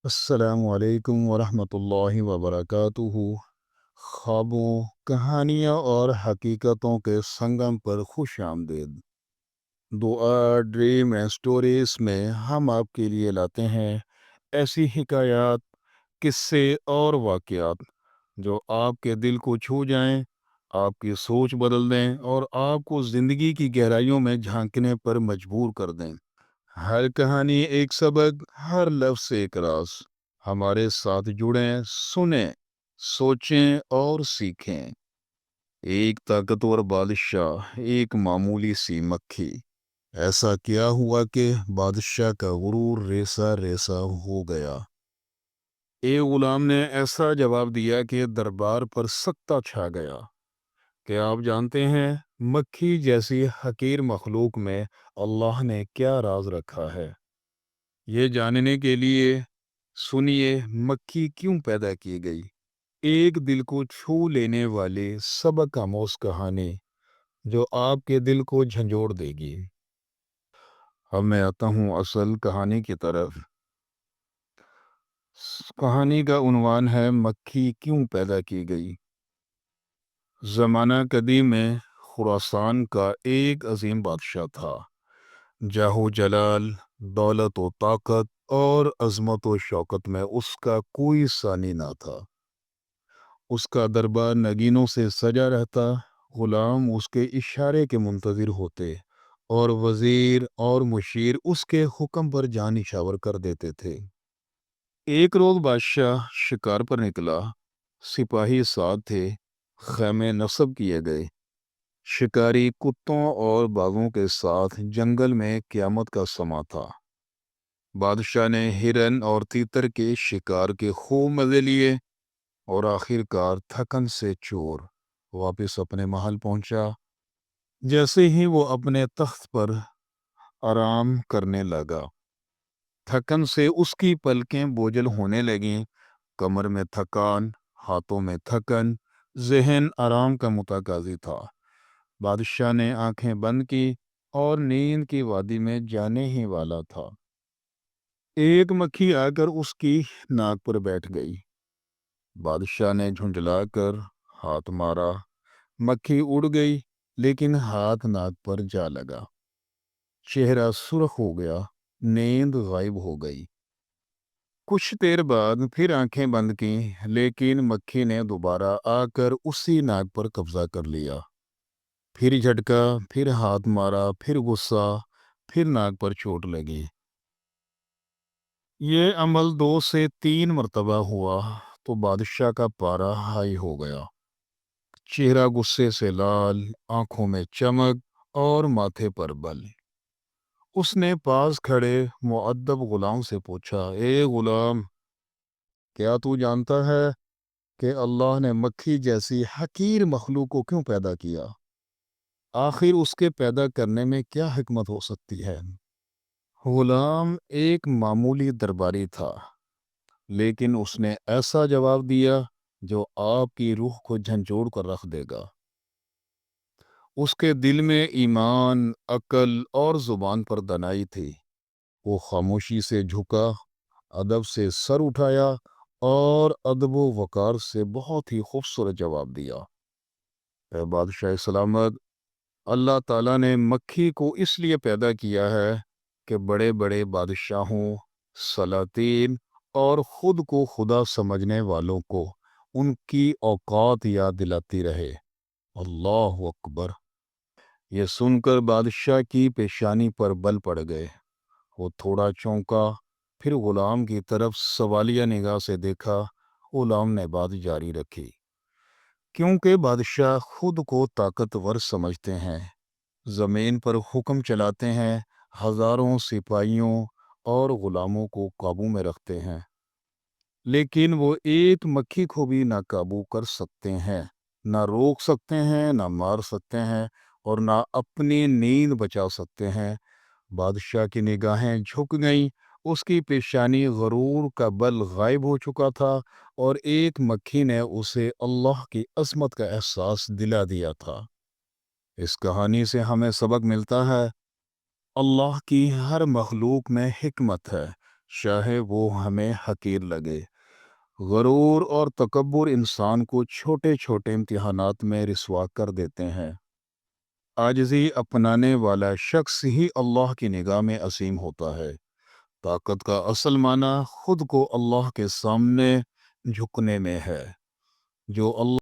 السلام علیکم ورحمۃ اللہ وبرکاتہ۔ خوابوں، کہانیاں اور حقیقتوں کے سنگم پر خوش آمدید۔ دعا ڈریم اینڈ سٹوریز میں ہم آپ کے لیے لاتے ہیں ایسی حکایات، قصے اور واقعات جو آپ کے دل کو چھو جائیں، آپ کی سوچ بدل دیں اور آپ کو زندگی کی گہرائیوں میں جھانکنے پر مجبور کر دیں۔ ہر کہانی ایک سبق، ہر لفظ ایک راز۔ ہمارے ساتھ جڑیں، سنیں، سوچیں اور سیکھیں۔ ایک طاقتور بادشاہ، ایک معمولی سی مکھی۔ ایسا کیا ہوا کہ بادشاہ کا غرور ریسا ریسا ہو گیا۔ ایک غلام نے ایسا جواب دیا کہ دربار پر سکتہ چھا گیا۔ کیا آپ جانتے ہیں مکھی جیسی حقیر مخلوق میں اللہ نے کیا راز رکھا ہے؟ یہ جاننے کے لیے سنیے مکھی کیوں پیدا کی گئی، ایک دل کو چھو لینے والی سبق آموز کہانی جو آپ کے دل کو جھنجھوڑ دے گی۔ اب میں آتا ہوں اصل کہانی کی طرف۔ کہانی کا عنوان ہے مکھی کیوں پیدا کی گئی۔ زمانہ قدیم میں خراسان کا ایک عظیم بادشاہ تھا۔ جاہ و جلال، دولت و طاقت اور عظمت و شوکت میں اس کا کوئی ثانی نہ تھا۔ اس کا دربار نگینوں سے سجا رہتا، غلام اس کے اشارے کے منتظر ہوتے اور وزیر اور مشیر اس کے حکم پر جان نشاور کر دیتے تھے۔ ایک روز بادشاہ شکار پر نکلا، سپاہی ساتھ تھے، خیمے نصب کیے گئے۔ شکاری کتوں اور باغوں کے ساتھ جنگل میں قیامت کا سما تھا۔ بادشاہ نے ہرن اور تیتر کے شکار کے خوب مزے لیے اور آخر کار تھکن سے چور واپس اپنے محل پہنچا۔ جیسے ہی وہ اپنے تخت پر آرام کرنے لگا، تھکن سے اس کی پلکیں بوجھل ہونے لگیں، کمر میں تھکان، ہاتھوں میں تھکن، ذہن آرام کا متقاضی تھا۔ بادشاہ نے آنکھیں بند کی اور نیند کی وادی میں جانے ہی والا تھا۔ ایک مکھی آ کر اس کی ناک پر بیٹھ گئی۔ بادشاہ نے جھنجلا کر ہاتھ مارا، مکھی اڑ گئی لیکن ہاتھ ناک پر جا لگا۔ چہرہ سرخ ہو گیا، نیند غائب ہو گئی۔ کچھ دیر بعد پھر آنکھیں بند کیں لیکن مکھی نے دوبارہ آ کر اسی ناک پر قبضہ کر لیا۔ پھر جھٹکا، پھر ہاتھ مارا، پھر غصہ، پھر ناک پر چوٹ لگی۔ یہ عمل 2 سے 3 مرتبہ ہوا تو بادشاہ کا پارا ہائی ہو گیا۔ چہرہ غصے سے لال، آنکھوں میں چمک اور ماتھے پر بل۔ اس نے پاس کھڑے مؤدب غلام سے پوچھا، اے غلام، کیا تو جانتا ہے کہ اللہ نے مکھی جیسی حقیر مخلوق کو کیوں پیدا کیا؟ آخر اس کے پیدا کرنے میں کیا حکمت ہو سکتی ہے؟ غلام ایک معمولی درباری تھا، لیکن اس نے ایسا جواب دیا جو آپ کی روح کو جھنجھوڑ کر رکھ دے گا۔ اس کے دل میں ایمان، عقل اور زبان پر دانائی تھی۔ وہ خاموشی سے جھکا، ادب سے سر اٹھایا اور ادب و وقار سے بہت ہی خوبصورت جواب دیا۔ اے بادشاہ سلامت، اللہ تعالیٰ نے مکھی کو اس لیے پیدا کیا ہے کہ بڑے بڑے بادشاہوں، سلاطین اور خود کو خدا سمجھنے والوں کو ان کی اوقات یاد دلاتی رہے۔ اللہ اکبر! یہ سن کر بادشاہ کی پیشانی پر بل پڑ گئے۔ وہ تھوڑا چونکا، پھر غلام کی طرف سوالیہ نگاہ سے دیکھا۔ غلام نے بات جاری رکھی، کیونکہ بادشاہ خود کو طاقتور سمجھتے ہیں، زمین پر حکم چلاتے ہیں، ہزاروں سپاہیوں اور غلاموں کو قابو میں رکھتے ہیں، لیکن وہ ایک مکھی کو بھی نہ قابو کر سکتے ہیں، نہ روک سکتے ہیں، نہ مار سکتے ہیں اور نہ اپنی نیند بچا سکتے ہیں۔ بادشاہ کی نگاہیں جھک گئیں، اس کی پیشانی غرور کا بل غائب ہو چکا تھا اور ایک مکھی نے اسے اللہ کی عظمت کا احساس دلا دیا تھا۔ اس کہانی سے ہمیں سبق ملتا ہے، اللہ کی ہر مخلوق میں حکمت ہے، چاہے وہ ہمیں حقیر لگے۔ غرور اور تکبر انسان کو چھوٹے چھوٹے امتحانات میں رسوا کر دیتے ہیں۔ عاجزی اپنانے والا شخص ہی اللہ کی نگاہ میں عظیم ہوتا ہے۔ طاقت کا اصل معنی خود کو اللہ کے سامنے جھکنے میں ہے۔ جو اللہ